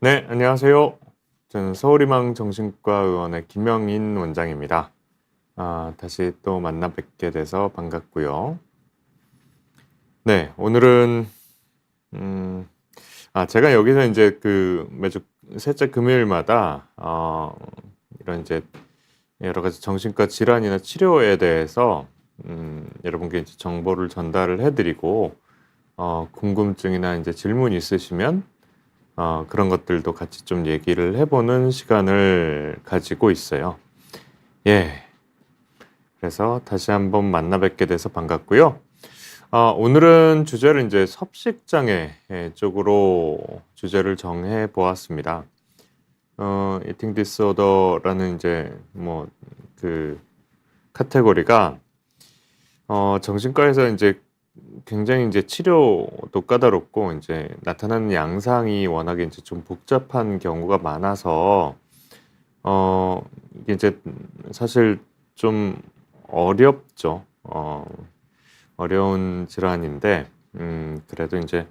네, 안녕하세요. 저는 서울희망 정신과 의원의 김영인 원장입니다. 다시 또 만나 뵙게 돼서 반갑고요. 네, 오늘은 음, 제가 여기서 이제 그 매주 셋째 금요일마다 이런 이제 여러 가지 정신과 질환이나 치료에 대해서 여러분께 이제 정보를 전달을 해드리고 궁금증이나 이제 질문 있으시면 그런 것들도 같이 좀 얘기를 해보는 시간을 가지고 있어요. 예. 그래서 다시 한번 만나 뵙게 돼서 반갑고요. 오늘은 주제를 이제 섭식장애 쪽으로 주제를 정해 보았습니다. eating disorder라는 이제 뭐 그 카테고리가 정신과에서 이제 굉장히 이제 치료도 까다롭고 이제 나타나는 양상이 워낙에 이제 좀 복잡한 경우가 많아서 이게 이제 사실 좀 어렵죠. 어려운 질환인데 그래도 인제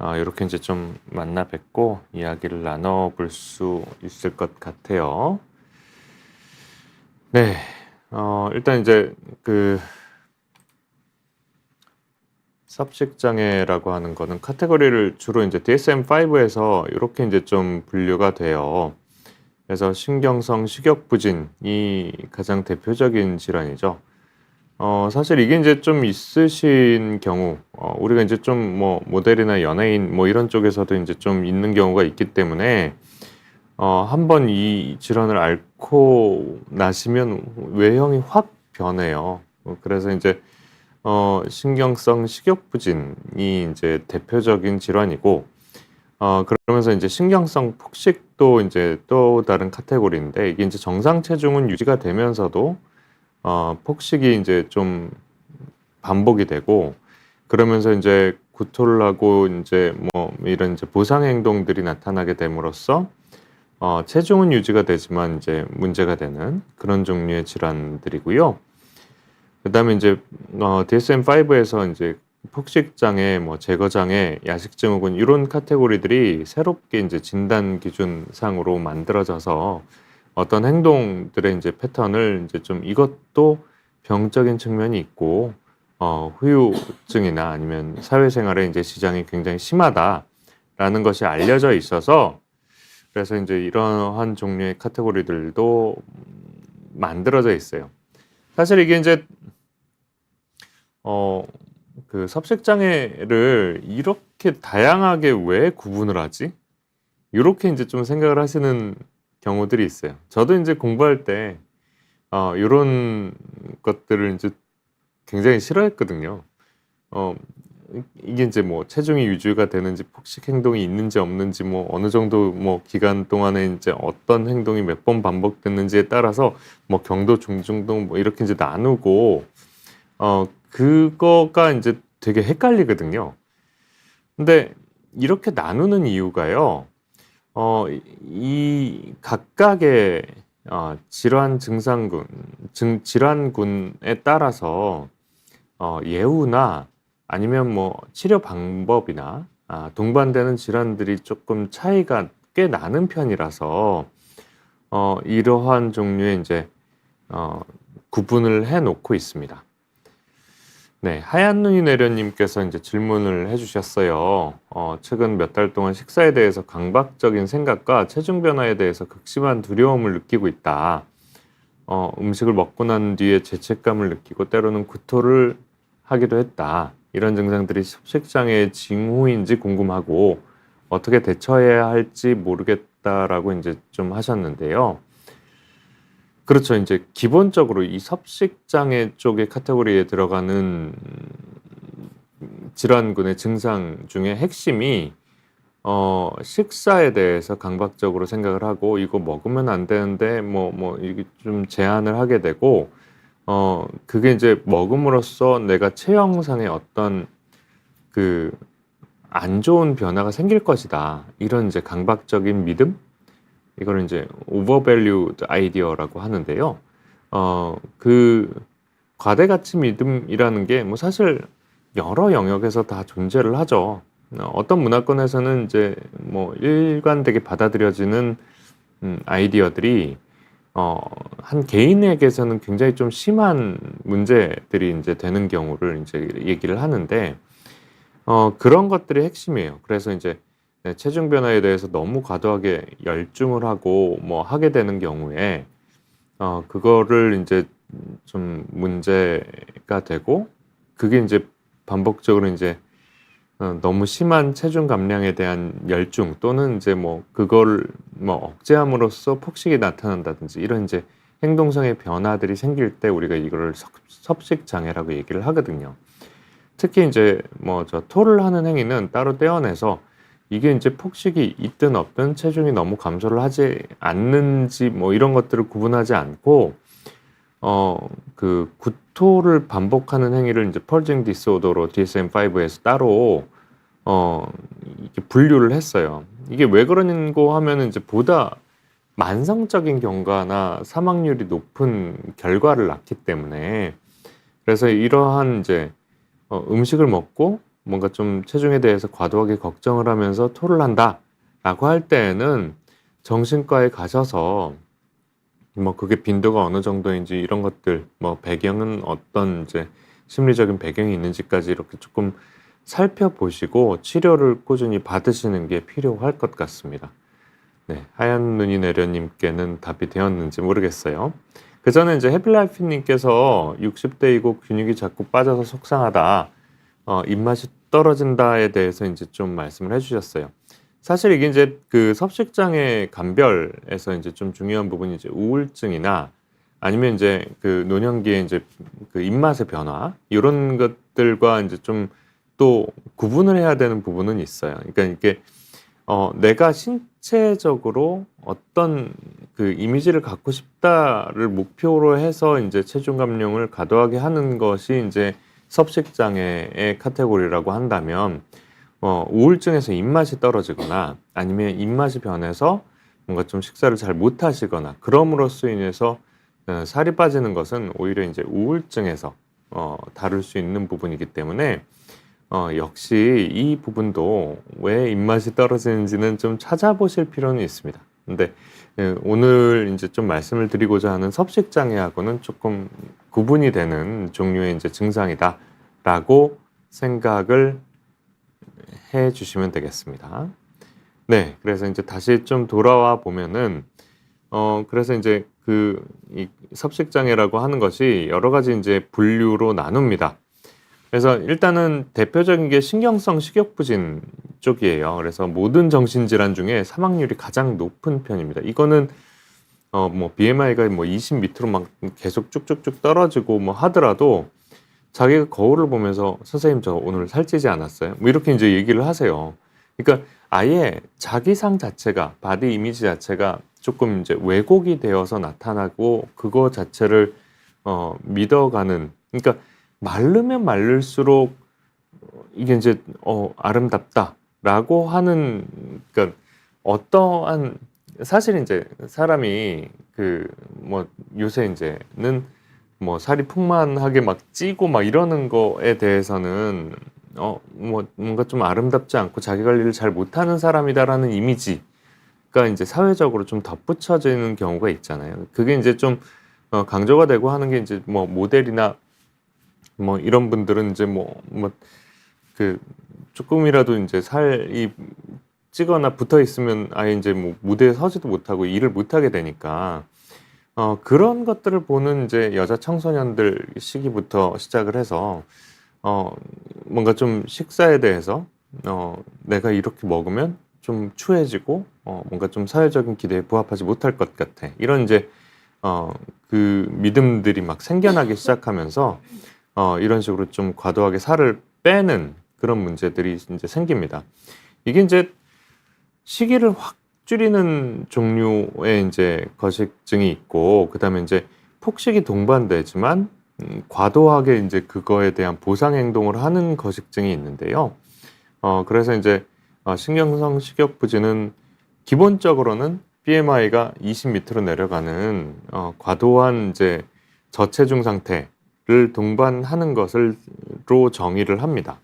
요렇게 인제 좀 만나 뵙고 이야기를 나눠 볼 수 있을 것 같아요. 네. 일단 이제 그 섭식장애라고 하는 거는 카테고리를 주로 인제 DSM-5에서 요렇게 인제 좀 분류가 돼요. 그래서 신경성 식욕부진이 가장 대표적인 질환이죠. 사실 이게 인제 좀 있으신 경우 우리가 인제 좀 뭐 모델이나 연예인 뭐 이런 쪽에서도 인제 좀 있는 경우가 있기 때문에 한 번 이 질환을 앓고 나시면 외형이 확 변해요. 그래서 인제 신경성 식욕부진이 인제 대표적인 질환이고 그러면서 인제 신경성 폭식도 인제 또 다른 카테고리인데 이게 인제 정상 체중은 유지가 되면서도 폭식이 인제 좀 반복이 되고 그러면서 인제 구토를 하고 인제 뭐 이런 인제 보상 행동들이 나타나게 됨으로써 체중은 유지가 되지만 인제 문제가 되는 그런 종류의 질환들이고요. 그다음에 인제 DSM-5에서 인제 폭식 장애, 뭐 제거 장애, 야식 증후군 이런 카테고리들이 새롭게 인제 진단 기준상으로 만들어져서 어떤 행동들의 인제 패턴을 인제 좀 이것도 병적인 측면이 있고 후유증이나 아니면 사회생활에 인제 지장이 굉장히 심하다라는 것이 알려져 있어서 그래서 인제 이러한 종류의 카테고리들도 만들어져 있어요. 사실 이게 인제 어 그 '섭식장애를 이렇게 다양하게 왜 구분을 하지?' 요렇게 인제 좀 생각을 하시는 경우들이 있어요. 저도 인제 공부할 때 요런 것들을 인제 굉장히 싫어했거든요. 어 이게 인제 뭐 체중이 유지가 되는지 폭식 행동이 있는지 없는지 뭐 어느 정도 뭐 기간 동안에 인제 어떤 행동이 몇 번 반복됐는지에 따라서 뭐 경도, 중증도 뭐 이렇게 인제 나누고 그거가 인제 되게 헷갈리거든요. 근데 이렇게 나누는 이유가요. 이 각각의 질환 증상군 질환군에 따라서 예후나 아니면 뭐 치료 방법이나 동반되는 질환들이 쪼끔 차이가 꽤 나는 편이라서 이러한 종류의 인제 구분을 해 놓고 있습니다. 네. 하얀 눈이 내려 님께서 인제 질문을 해 주셨어요. "최근 몇 달 동안 식사에 대해서 강박적인 생각과 체중 변화에 대해서 극심한 두려움을 느끼고 있다. 음식을 먹고 난 뒤에 죄책감을 느끼고 때로는 구토를 하기도 했다. 이런 증상들이 섭식장애의 징후인지 궁금하고 어떻게 대처해야 할지 모르겠다."라고 인제 좀 하셨는데요. 그렇죠. 인제 기본적으로 이 섭식장애 쪽의 카테고리에 들어가는 질환군의 증상 중에 핵심이 식사에 대해서 강박적으로 생각을 하고 '이거 먹으면 안 되는데.' 이게 좀 제한을 하게 되고 그게 인제 먹음으로써 내가 체형상의 어떤 그 '안 좋은 변화가 생길 것이다.' 이런 인제 강박적인 믿음? 이거를 인제 overvalued idea라고 하는데요. 그 과대 가치 믿음이라는 게 뭐 사실 여러 영역에서 다 존재를 하죠. 어떤 문화권에서는 이제 뭐 일관되게 받아들여지는 아이디어들이 한 개인에게서는 굉장히 좀 심한 문제들이 이제 되는 경우를 이제 얘기를 하는데 그런 것들이 핵심이에요. 그래서 이제 네, 체중 변화에 대해서 너무 과도하게 열중을 하고 뭐 하게 되는 경우에 그거를 인제 좀 문제가 되고, 그게 인제 반복적으로 인제 너무 심한 체중 감량에 대한 열중, 또는 인제 뭐 그거를 뭐 억제함으로써 폭식이 나타난다든지 이런 인제 행동성의 변화들이 생길 때 우리가 이거를 섭식 장애라고 얘기를 하거든요. 특히 인제 뭐 토를 하는 행위는 따로 떼어내서 이게 인제 폭식이 있든 없든 체중이 너무 감소를 하지 않는지 뭐 이런 것들을 구분하지 않고 그 구토를 반복하는 행위를 인제 펄징 디스오더로 DSM-5에서 따로 이렇게 분류를 했어요. 이게 왜 그러는고 하면은 이제 보다 만성적인 경과나 사망률이 높은 결과를 낳기 때문에. 그래서 이러한 인제 음식을 먹고 뭔가 좀 체중에 대해서 과도하게 걱정을 하면서 토를 한다라고 할 때에는 정신과에 가셔서 뭐 그게 빈도가 어느 정도인지 이런 것들, 뭐 배경은 어떤 이제 심리적인 배경이 있는지까지 이렇게 조금 살펴보시고 치료를 꾸준히 받으시는 게 필요할 것 같습니다. 네, 하얀 눈이 내려 님께는 답이 되었는지 모르겠어요. 그전에 이제 해피라이프 님께서 "60대이고 근육이 자꾸 빠져서 속상하다. 입맛이 떨어진다."에 대해서 인제 좀 말씀을 해 주셨어요. 사실 이게 인제 그 섭식장애 감별에서 인제 좀 중요한 부분이 이제 우울증이나 아니면 인제 그 노년기에 인제 그 입맛의 변화 요런 것들과 인제 좀 또 구분을 해야 되는 부분은 있어요. 그러니까 이게 내가 신체적으로 어떤 그 이미지를 갖고 싶다를 목표로 해서 인제 체중 감량을 과도하게 하는 것이 인제 섭식 장애의 카테고리라고 한다면, 우울증에서 입맛이 떨어지거나 아니면 입맛이 변해서 뭔가 좀 식사를 잘 못하시거나 그럼으로써 인해서 살이 빠지는 것은 오히려 인제 우울증에서 다룰 수 있는 부분이기 때문에 역시 이 부분도 왜 입맛이 떨어지는지는 좀 찾아보실 필요는 있습니다. 근데 오늘 인제 좀 말씀을 드리고자 하는 섭식 장애하고는 쪼끔 구분이 되는 종류의 인제 증상이다라고 생각을 해 주시면 되겠습니다. 네. 그래서 인제 다시 좀 돌아와 보면은 그래서 인제 이 섭식 장애라고 하는 것이 여러 가지 인제 분류로 나눕니다. 그래서 일단은 대표적인 게 신경성 식욕부진 쪽이에요. 그래서 모든 정신질환 중에 사망률이 가장 높은 편입니다. 이거는 뭐 BMI가 뭐 20 밑으로 막 계속 쭉쭉쭉 떨어지고 뭐 하더라도 자기가 거울을 보면서 "선생님 저 오늘 살찌지 않았어요?" 뭐 이렇게 인제 얘기를 하세요. 그러니까 아예 자기상 자체가, 바디 이미지 자체가 쪼끔 인제 왜곡이 되어서 나타나고 그거 자체를 믿어가는, 그러니까 마르면 마를수록 이게 인제 '아름답다.'라고 하는, 그러니까 어떠한, 사실 인제 사람이 뭐 요새 인제는 뭐 살이 풍만하게 막 찌고 막 이러는 거에 대해서는 뭐 뭔가 좀 아름답지 않고 자기 관리를 잘 못하는 사람이다라는 이미지가 인제 사회적으로 좀 덧붙여지는 경우가 있잖아요. 그게 인제 좀 강조가 되고 하는 게 인제 뭐 모델이나 뭐 이런 분들은 인제 쪼끔이라도 인제 살이 찌거나 붙어 있으면 아예 인제 뭐 무대에 서지도 못하고 일을 못 하게 되니까 그런 것들을 보는 인제 여자 청소년들 시기부터 시작을 해서 뭔가 좀 식사에 대해서 '내가 이렇게 먹으면 좀 추해지고 뭔가 좀 사회적인 기대에 부합하지 못할 것 같아.' 이런 인제 그 믿음들이 막 생겨나기 시작하면서 이런 식으로 좀 과도하게 살을 빼는 그런 문제들이 인제 생깁니다. 이게 인제 시기를 확 줄이는 종류의 인제 거식증이 있고, 그다음에 인제 폭식이 동반되지만 과도하게 인제 그거에 대한 보상 행동을 하는 거식증이 있는데요. 그래서 인제 신경성 식욕부진은 기본적으로는 BMI가 20 밑으로 내려가는 과도한 인제 저체중 상태를 동반하는 것을 로 정의를 합니다.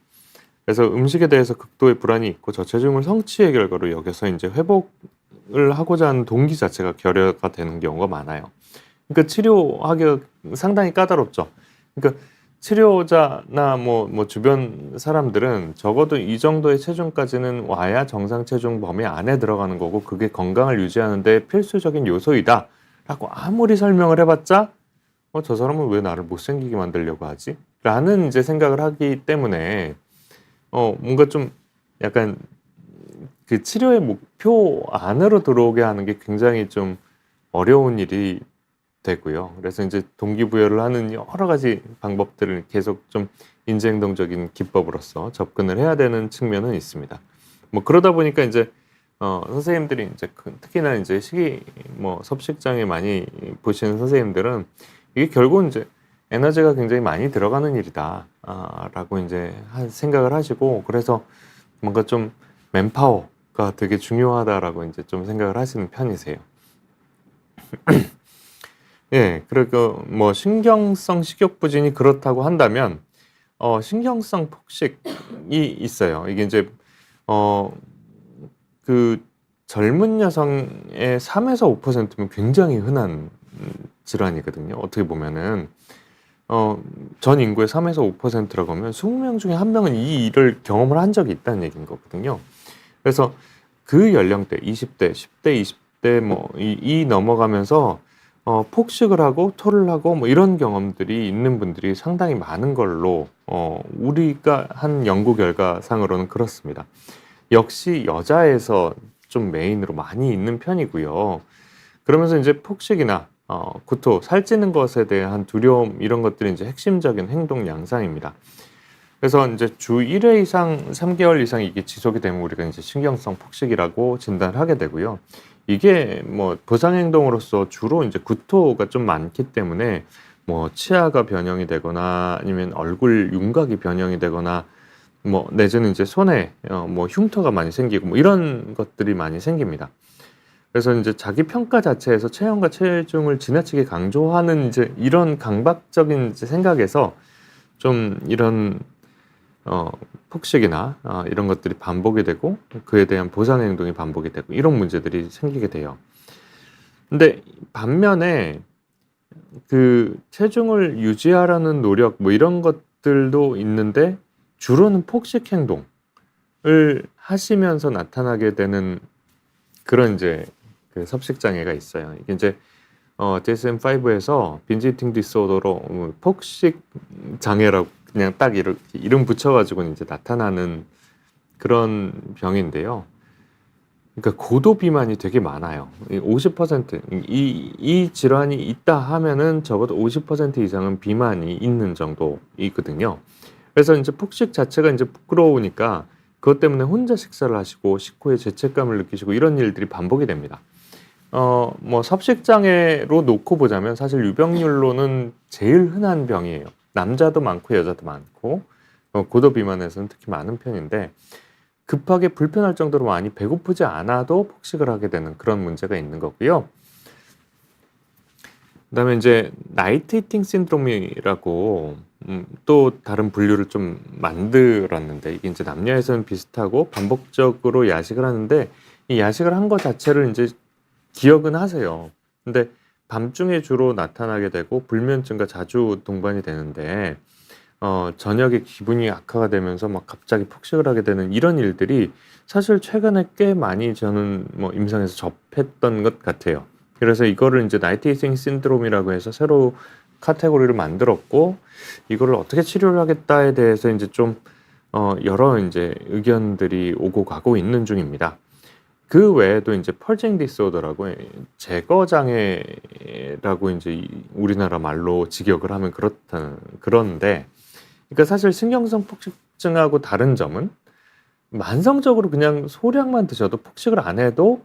그래서 음식에 대해서 극도의 불안이 있고 저체중을 성취의 결과로 여겨서 이제 회복을 하고자 하는 동기 자체가 결여가 되는 경우가 많아요. 그러니까 치료하기가 상당히 까다롭죠. 그러니까 치료자나 뭐 주변 사람들은 적어도 이 정도의 체중까지는 와야 정상 체중 범위 안에 들어가는 거고 그게 건강을 유지하는 데 필수적인 요소이다라고 아무리 설명을 해 봤자 '저 사람은 왜 나를 못생기게 만들려고 하지?' 라는 이제 생각을 하기 때문에 뭔가 좀 약간 그 치료의 목표 안으로 들어오게 하는 게 굉장히 좀 어려운 일이 되고요. 그래서 인제 동기부여를 하는 여러 가지 방법들을 계속 좀 인지행동적인 기법으로서 접근을 해야 되는 측면은 있습니다. 뭐 그러다 보니까 인제 선생님들이 인제 특히나 인제 섭식장애 많이 보시는 선생님들은 이게 결국은 인제 '에너지가 굉장히 많이 들어가는 일이다.' 라고 인제 생각을 하시고 그래서 뭔가 좀 '맨파워가 되게 중요하다.'라고 인제 좀 생각을 하시는 편이세요. 예. 그리고 뭐 신경성 식욕부진이 그렇다고 한다면 신경성 폭식이 있어요. 이게 인제 어 그 젊은 여성의 3에서 5%면 굉장히 흔한 질환이거든요, 어떻게 보면은. 전 인구의 3에서 5%라고 하면 20명 중에 1명은 이 일을 경험을 한 적이 있다는 얘기인 거거든요. 그래서 그 연령대 20대, 10대, 20대 뭐 넘어가면서 폭식을 하고 토를 하고 뭐 이런 경험들이 있는 분들이 상당히 많은 걸로 우리가 한 연구 결과상으로는 그렇습니다. 역시 여자에서 좀 메인으로 많이 있는 편이고요. 그러면서 인제 폭식이나 구토, 살찌는 것에 대한 두려움 이런 것들이 인제 핵심적인 행동 양상입니다. 그래서 인제 주 1회 이상 3 개월 이상 이게 지속이 되면 우리가 인제 신경성 폭식이라고 진단을 하게 되고요. 이게 뭐 보상 행동으로서 주로 인제 구토가 좀 많기 때문에 뭐 치아가 변형이 되거나 아니면 얼굴 윤곽이 변형이 되거나 뭐 내지는 인제 손에 뭐 흉터가 많이 생기고 뭐 이런 것들이 많이 생깁니다. 그래서 인제 자기 평가 자체에서 체형과 체중을 지나치게 강조하는 이제 이런 강박적인 이제 생각에서 좀 이런 폭식이나 이런 것들이 반복이 되고 그에 대한 보상 행동이 반복이 되고 이런 문제들이 생기게 돼요. 근데 반면에 그 체중을 유지하려는 노력 뭐 이런 것들도 있는데 주로는 폭식 행동을 하시면서 나타나게 되는 그런 인제 그 섭식 장애가 있어요. 이게 인제 DSM-5에서 빈지 이팅 디스오더로 폭식 장애라고 그냥 딱 이렇게 이름 붙여 가지고는 인제 나타나는 그런 병인데요. 그러니까 고도 비만이 되게 많아요. 이 50% 이 질환이 있다 하면은 적어도 50% 이상은 비만이 있는 정도이거든요. 그래서 인제 폭식 자체가 인제 부끄러우니까 그것 때문에 혼자 식사를 하시고 식후에 죄책감을 느끼시고 이런 일들이 반복이 됩니다. 뭐 섭식 장애로 놓고 보자면 사실 유병률로는 제일 흔한 병이에요. 남자도 많고 여자도 많고 고도 비만에서는 특히 많은 편인데 급하게 불편할 정도로 많이 배고프지 않아도 폭식을 하게 되는 그런 문제가 있는 거고요. 그다음에 인제 나이트 이팅 신드롬이라고 또 다른 분류를 좀 만들었는데 이게 인제 남녀에서는 비슷하고 반복적으로 야식을 하는데 이 야식을 한 거 자체를 인제 기억은 하세요. 근데 밤중에 주로 나타나게 되고 불면증과 자주 동반이 되는데 저녁에 기분이 악화가 되면서 막 갑자기 폭식을 하게 되는 이런 일들이 사실 최근에 꽤 많이 저는 뭐 임상에서 접했던 것 같아요. 그래서 이거를 인제 나이트 이팅 신드롬이라고 해서 새로 카테고리를 만들었고 이거를 어떻게 치료를 하겠다에 대해서 인제 좀 여러 인제 의견들이 오고 가고 있는 중입니다. 그 외에도 인제 퍼징 디스오더라고 제거 장애라고 인제 우리나라 말로 직역을 하면 그런데 그러니까 사실 신경성 폭식증하고 다른 점은 만성적으로 그냥 소량만 드셔도 폭식을 안 해도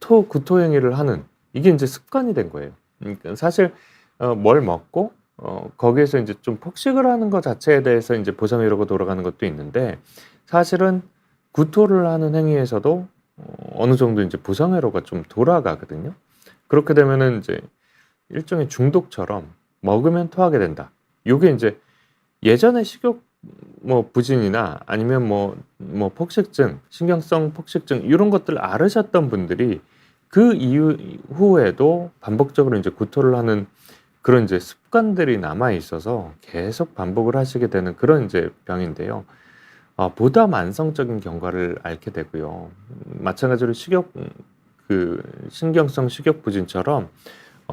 구토 행위를 하는 이게 인제 습관이 된 거예요. 그러니까 사실 뭘 먹고 거기에서 인제 좀 폭식을 하는 것 자체에 대해서 인제 보상이라고 돌아가는 것도 있는데 사실은 구토를 하는 행위에서도 어느 정도 인제 보상회로가 좀 돌아가거든요. 그렇게 되면은 인제 일종의 중독처럼 '먹으면 토하게 된다.' 요게 인제 예전에 식욕 뭐 부진이나 아니면 뭐 폭식증, 신경성 폭식증 이런 것들을 앓으셨던 분들이 그 이후에도 반복적으로 이제 구토를 하는 그런 이제 습관들이 남아 있어서 계속 반복을 하시게 되는 그런 이제 병인데요. 보다 만성적인 경과를 앓게 되고요. 마찬가지로 신경성 식욕 부진처럼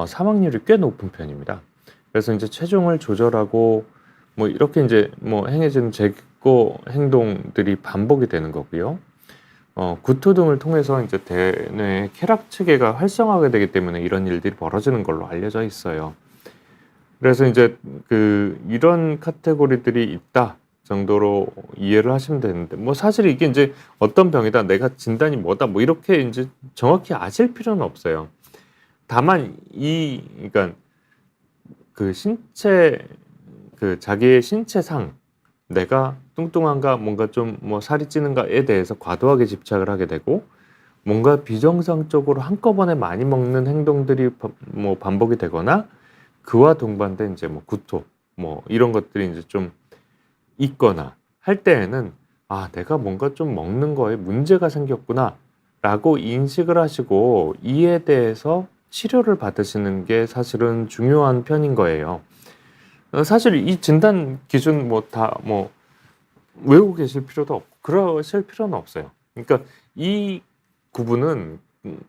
사망률이 꽤 높은 편입니다. 그래서 이제 체중을 조절하고 뭐 이렇게 이제 뭐 행해지는 재고 행동들이 반복이 되는 거고요. 구토 등을 통해서 이제 대뇌의 쾌락 체계가 활성화가 되기 때문에 이런 일들이 벌어지는 걸로 알려져 있어요. 그래서 이제 이런 카테고리들이 있다 정도로 이해를 하시면 되는데, 뭐 사실 이게 이제 어떤 병이다, 내가 진단이 뭐다, 뭐 이렇게 이제 정확히 아실 필요는 없어요. 다만 그러니까 자기의 신체상 내가 뚱뚱한가, 뭔가 좀 뭐 살이 찌는가에 대해서 과도하게 집착을 하게 되고, 뭔가 비정상적으로 한꺼번에 많이 먹는 행동들이 뭐 반복이 되거나, 그와 동반된 이제 뭐 구토, 뭐 이런 것들이 이제 좀 있거나 할 때에는 내가 뭔가 좀 먹는 거에 문제가 생겼구나라고 인식을 하시고 이에 대해서 치료를 받으시는 게 사실은 중요한 편인 거예요. 사실 이 진단 기준 뭐 다 뭐 외우고 계실 필요도 없고 그러실 필요는 없어요. 그러니까 이 구분은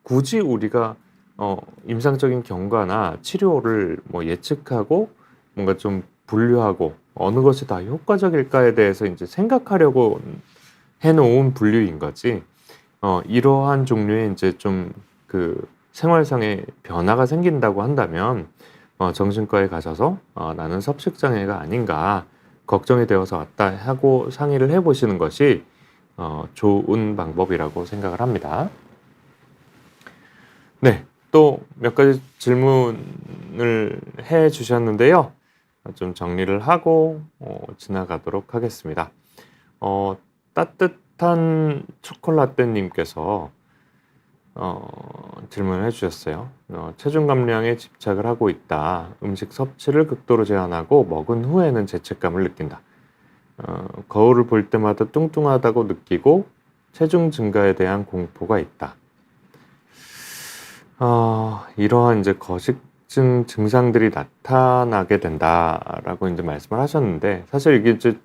굳이 우리가 임상적인 경과나 치료를 뭐 예측하고 뭔가 좀 분류하고 어느 것이 더 효과적일까에 대해서 이제 생각하려고 해 놓은 분류인 거지, 이러한 종류의 이제 좀 생활상의 변화가 생긴다고 한다면 정신과에 가셔서 '나는 섭식장애가 아닌가. 걱정이 되어서 왔다.' 하고 상의를 해 보시는 것이 좋은 방법이라고 생각을 합니다. 네. 또 몇 가지 질문을 해 주셨는데요. 좀 정리를 하고 지나가도록 하겠습니다. 따뜻한 초콜라떼 님께서 질문을 해 주셨어요. "체중 감량에 집착을 하고 있다. 음식 섭취를 극도로 제한하고 먹은 후에는 죄책감을 느낀다. 거울을 볼 때마다 뚱뚱하다고 느끼고 체중 증가에 대한 공포가 있다." 이러한 이제 거식증 증상들이 나타나게 된다라고 이제 말씀을 하셨는데, 사실 이게 이제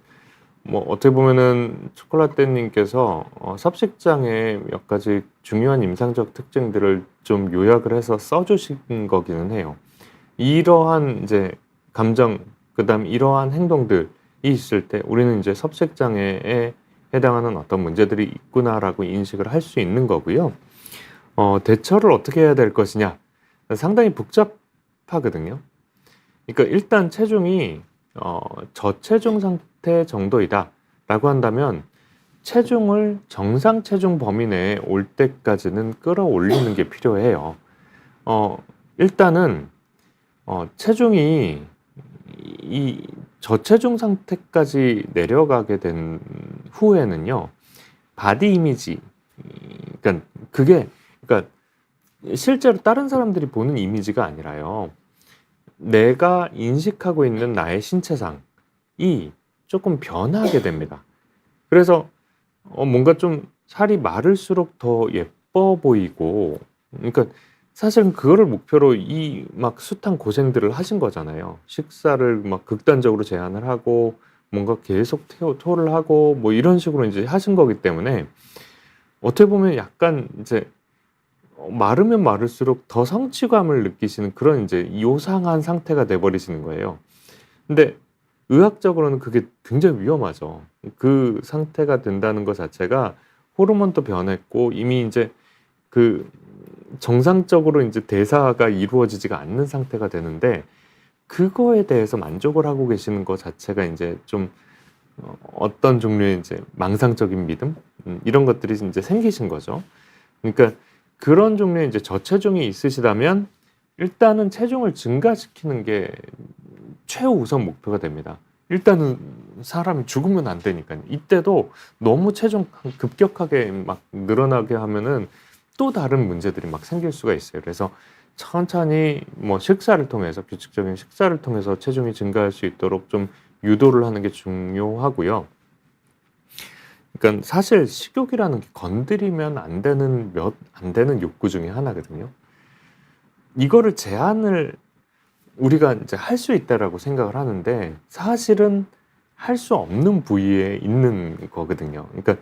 뭐 어떻게 보면은 초콜라떼 님께서 섭식장애의 몇 가지 중요한 임상적 특징들을 좀 요약을 해서 써 주신 거기는 해요. 이러한 이제 감정, 그다음 이러한 행동들이 있을 때 우리는 이제 '섭식장애에 해당하는 어떤 문제들이 있구나.'라고 인식을 할 수 있는 거고요. 대처를 어떻게 해야 될 것이냐, 상당히 복잡하거든요. 그러니까 일단 체중이 저체중 상태 정도이다라고 한다면 체중을 정상 체중 범위 내에 올 때까지는 끌어올리는 게 필요해요. 일단은 체중이 이 저체중 상태까지 내려가게 된 후에는요, 바디 이미지, 그러니까 그러니까 실제로 다른 사람들이 보는 이미지가 아니라요, 내가 인식하고 있는 나의 신체상이 조금 변하게 됩니다. 그래서 뭔가 좀 살이 마를수록 더 예뻐 보이고, 그러니까 사실은 그거를 목표로 이 막 숱한 고생들을 하신 거잖아요. 식사를 막 극단적으로 제한을 하고 뭔가 계속 토를 하고 뭐 이런 식으로 인제 하신 거기 때문에 어떻게 보면 약간 이제 마르면 마를수록 더 성취감을 느끼시는 그런 인제 요상한 상태가 돼 버리시는 거예요. 근데 의학적으로는 그게 굉장히 위험하죠. 그 상태가 된다는 것 자체가 호르몬도 변했고 이미 인제 그 정상적으로 인제 대사가 이루어지지가 않는 상태가 되는데, 그거에 대해서 만족을 하고 계시는 거 자체가 인제 좀 어떤 종류의 인제 망상적인 믿음, 이런 것들이 인제 생기신 거죠. 그러니까 그런 종류의 이제 저체중이 있으시다면 일단은 체중을 증가시키는 게 최우선 목표가 됩니다. 일단은 사람이 죽으면 안 되니까요. 이때도 너무 체중 급격하게 막 늘어나게 하면은 또 다른 문제들이 막 생길 수가 있어요. 그래서 천천히 뭐 식사를 통해서 규칙적인 식사를 통해서 체중이 증가할 수 있도록 좀 유도를 하는 게 중요하고요. 그러니까 사실 식욕이라는 게 건드리면 안 되는 욕구 중에 하나거든요. 이거를 제한을 우리가 이제 할 수 있다라고 생각을 하는데 사실은 할 수 없는 부위에 있는 거거든요. 그러니까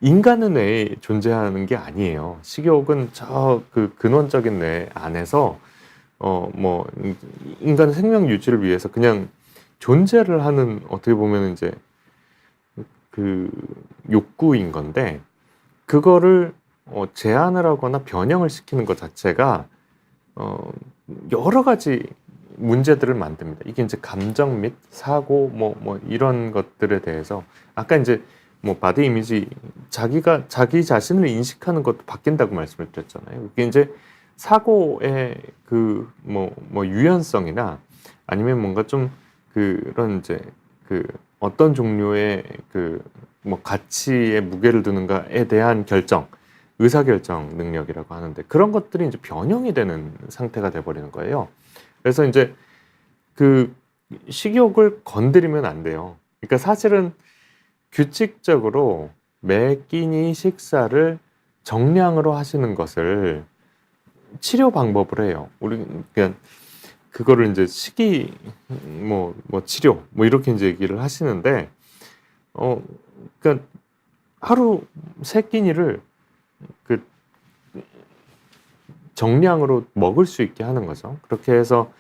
인간의 뇌에 존재하는 게 아니에요. 식욕은 저 그 근원적인 뇌 안에서 뭐 인간 생명 유지를 위해서 그냥 존재를 하는 어떻게 보면 이제 그 욕구인 건데 그거를 제한을 하거나 변형을 시키는 것 자체가 여러 가지 문제들을 만듭니다. 이게 이제 감정 및 사고 뭐 이런 것들에 대해서 아까 이제 뭐 바디 이미지 자기가 자기 자신을 인식하는 것도 바뀐다고 말씀을 드렸잖아요. 이게 이제 사고의 그 뭐 유연성이나 아니면 뭔가 좀 그런 이제 그 어떤 종류의 그 뭐 가치에 무게를 두는가에 대한 결정, 의사결정 능력이라고 하는데 그런 것들이 이제 변형이 되는 상태가 돼버리는 거예요. 그래서 이제 그 식욕을 건드리면 안 돼요. 그러니까 사실은 규칙적으로 매 끼니 식사를 정량으로 하시는 것을 치료 방법을 해요. 우리 그냥 그거를 이제 식이 뭐 치료 뭐 이렇게 이제 얘기를 하시는데 그러니까 하루 3끼니를 그 정량으로 먹을 수 있게 하는 거죠. 그렇게 해서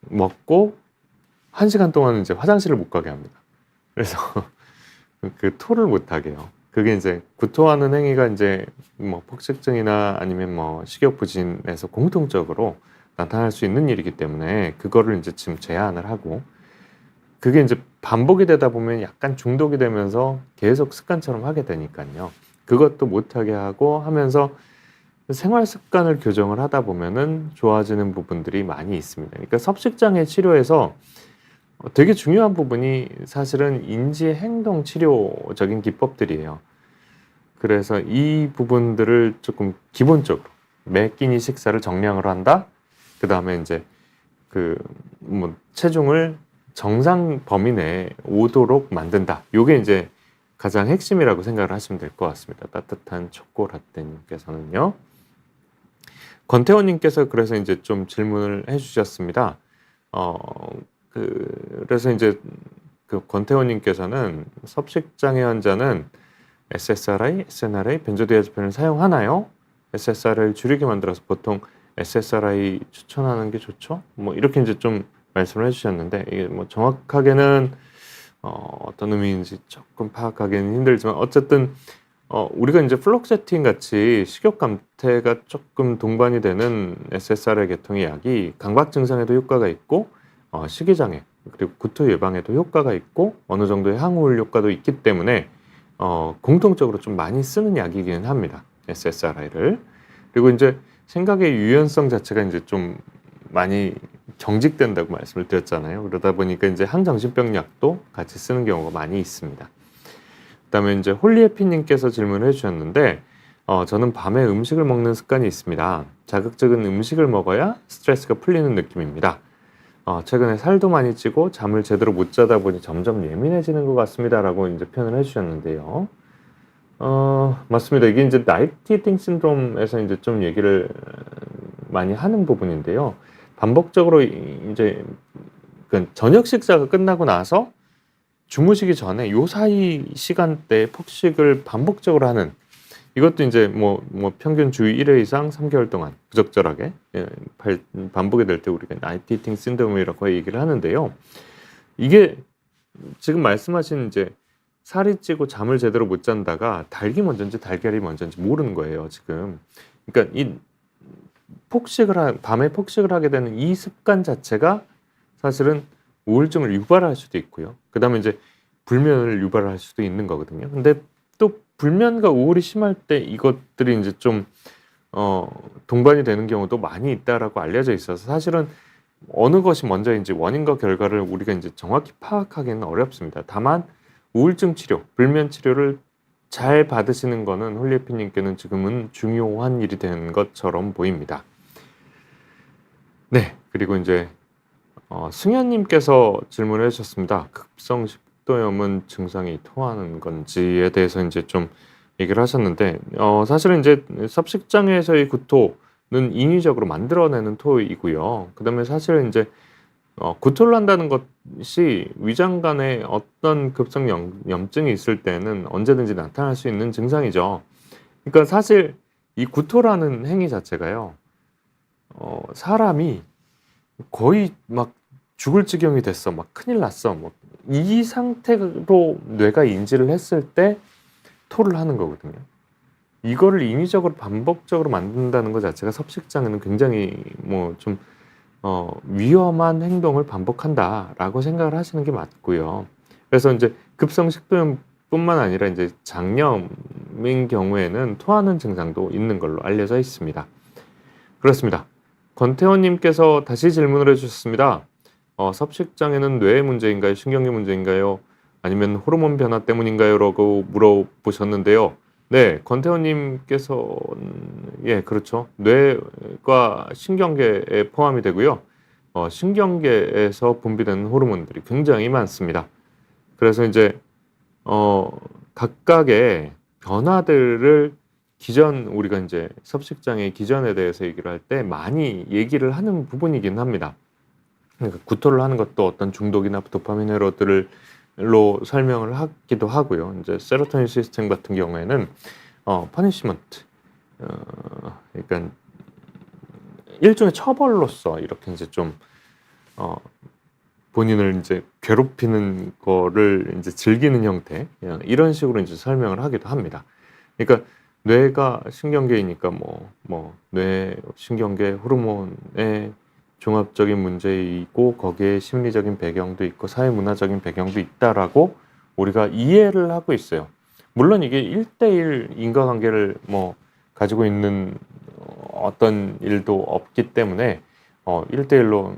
먹고 1시간 동안은 이제 화장실을 못 가게 합니다. 그래서 그 토를 못 하게 해요. 그게 이제 구토하는 행위가 이제 뭐 폭식증이나 아니면 뭐 식욕부진에서 공통적으로 나타날 수 있는 일이기 때문에 그거를 이제 지금 제한을 하고 그게 이제 반복이 되다 보면 약간 중독이 되면서 계속 습관처럼 하게 되니까요. 그것도 못하게 하고 하면서 생활 습관을 교정을 하다 보면은 좋아지는 부분들이 많이 있습니다. 그러니까 섭식장애 치료에서 되게 중요한 부분이 사실은 인지 행동 치료적인 기법들이에요. 그래서 이 부분들을 조금 기본적으로 매 끼니 식사를 정량으로 한다. 그 다음에 이제 그 뭐 체중을 정상 범위 내에 오도록 만든다. 요게 이제 가장 핵심이라고 생각을 하시면 될 것 같습니다. 따뜻한 초코라떼님께서는요. 권태원님께서 그래서 이제 좀 질문을 해주셨습니다. 그래서 이제 그 권태원님께서는 섭식장애 환자는 SSRI, SNRI, 벤조디아ze핀을 사용하나요? SSRI를 줄이게 만들어서 보통 SSRI 추천하는 게 좋죠? 뭐 이렇게 이제 좀 말씀을 해주셨는데 이게 뭐 정확하게는 어떤 의미인지 조금 파악하기는 힘들지만 어쨌든 우리가 이제 플록세틴 같이 식욕 감퇴가 조금 동반이 되는 SSRI 계통의 약이 강박 증상에도 효과가 있고 식이장애 그리고 구토 예방에도 효과가 있고 어느 정도의 항우울 효과도 있기 때문에 공통적으로 좀 많이 쓰는 약이기는 합니다. SSRI를. 그리고 이제 생각의 유연성 자체가 이제 좀 많이 경직된다고 말씀을 드렸잖아요. 그러다 보니까 이제 항정신병 약도 같이 쓰는 경우가 많이 있습니다. 그다음에 이제 홀리해피님께서 질문을 해주셨는데 저는 밤에 음식을 먹는 습관이 있습니다. 자극적인 음식을 먹어야 스트레스가 풀리는 느낌입니다. 최근에 살도 많이 찌고 잠을 제대로 못 자다 보니 점점 예민해지는 것 같습니다라고 이제 표현을 해주셨는데요. 맞습니다. 이게 이제 나이트 이팅 신드롬에서 이제 좀 얘기를 많이 하는 부분인데요. 반복적으로 이제 그 저녁 식사가 끝나고 나서 주무시기 전에 요 사이 시간대에 폭식을 반복적으로 하는 이것도 이제 뭐 평균 주 1회 이상 3개월 동안 부적절하게 반복이 될 때 우리가 나이트 이팅 신드롬이라고 얘기를 하는데요. 이게 지금 말씀하신 이제 살이 찌고 잠을 제대로 못 잔다가 닭이 먼저인지 달걀이 먼저인지 모르는 거예요, 지금. 그러니까 이 밤에 폭식을 하게 되는 이 습관 자체가 사실은 우울증을 유발할 수도 있고요. 그다음에 이제 불면을 유발할 수도 있는 거거든요. 근데 또 불면과 우울이 심할 때 이것들이 이제 좀 동반이 되는 경우도 많이 있다라고 알려져 있어서 사실은 어느 것이 먼저인지 원인과 결과를 우리가 이제 정확히 파악하기는 어렵습니다. 다만 우울증 치료, 불면 치료를 잘 받으시는 거는 홀리에피님께는 지금은 중요한 일이 되는 것처럼 보입니다. 네, 그리고 이제 승현님께서 질문을 해주셨습니다. 급성 식도염은 증상이 토하는 건지에 대해서 이제 좀 얘기를 하셨는데, 사실은 이제 섭식장애에서의 구토는 인위적으로 만들어내는 토이고요. 그다음에 사실은 이제 구토를 한다는 것이 위장 간에 어떤 급성 염증이 있을 때는 언제든지 나타날 수 있는 증상이죠. 그러니까 사실 이 구토라는 행위 자체가요, 사람이 거의 막 죽을 지경이 됐어, 막 큰일 났어, 뭐 이 상태로 뇌가 인지를 했을 때 토를 하는 거거든요. 이거를 인위적으로 반복적으로 만든다는 것 자체가 섭식장애는 굉장히 뭐 좀 위험한 행동을 반복한다라고 생각을 하시는 게 맞고요. 그래서 이제 급성 식도염뿐만 아니라 이제 장염인 경우에는 토하는 증상도 있는 걸로 알려져 있습니다. 그렇습니다. 권태원님께서 다시 질문을 해주셨습니다. 섭식장애는 뇌의 문제인가요? 신경계 문제인가요? 아니면 호르몬 변화 때문인가요? 라고 물어보셨는데요. 네, 권태원님께서 예, 그렇죠. 뇌과 신경계에 포함이 되고요. 신경계에서 분비되는 호르몬들이 굉장히 많습니다. 그래서 이제 각각의 변화들을 기전 우리가 이제 섭식장애 기전에 대해서 얘기를 할 때 많이 얘기를 하는 부분이긴 합니다. 그러니까 구토를 하는 것도 어떤 중독이나 도파민 회로들로 설명을 하기도 하고요. 이제 세로토닌 시스템 같은 경우에는 퍼니시먼트, 그러니까 일종의 처벌로서 이렇게 이제 좀 본인을 이제 괴롭히는 거를 이제 즐기는 형태, 이런 식으로 이제 설명을 하기도 합니다. 그러니까 뇌가 신경계이니까 뇌 신경계 호르몬의 종합적인 문제이고 거기에 심리적인 배경도 있고 사회문화적인 배경도 있다라고 우리가 이해를 하고 있어요. 물론 이게 1대1 인과관계를 가지고 있는 어떤 일도 없기 때문에 1대1로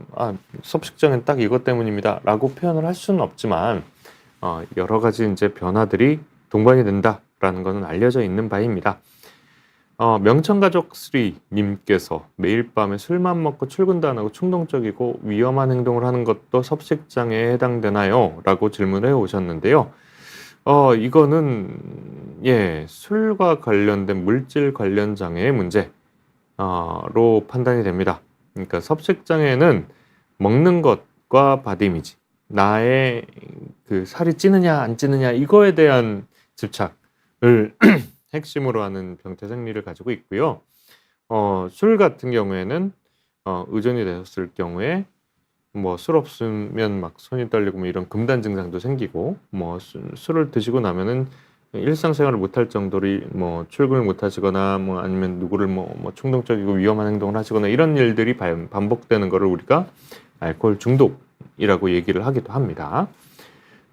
섭식장애는 딱 이것 때문입니다 라고 표현을 할 수는 없지만 여러 가지 이제 변화들이 동반이 된다라는 것은 알려져 있는 바입니다. 명천가족 3님께서 매일 밤에 술만 먹고 출근도 안 하고 충동적이고 위험한 행동을 하는 것도 섭식장애에 해당되나요? 라고 질문을 해 오셨는데요. 이거는 술과 관련된 물질 관련 장애의 문제로 판단이 됩니다. 그러니까 섭식장애는 먹는 것과 바디 이미지, 나의 그 살이 찌느냐 안 찌느냐 이거에 대한 집착을 핵심으로 하는 병태 생리를 가지고 있고요. 술 같은 경우에는 의존이 되었을 경우에 술 없으면 막 손이 떨리고 이런 금단 증상도 생기고 술을 드시고 나면은 일상생활을 못할 정도로 출근을 못 하시거나 아니면 누구를 충동적이고 위험한 행동을 하시거나 이런 일들이 반복되는 것을 우리가 알코올 중독이라고 얘기를 하기도 합니다.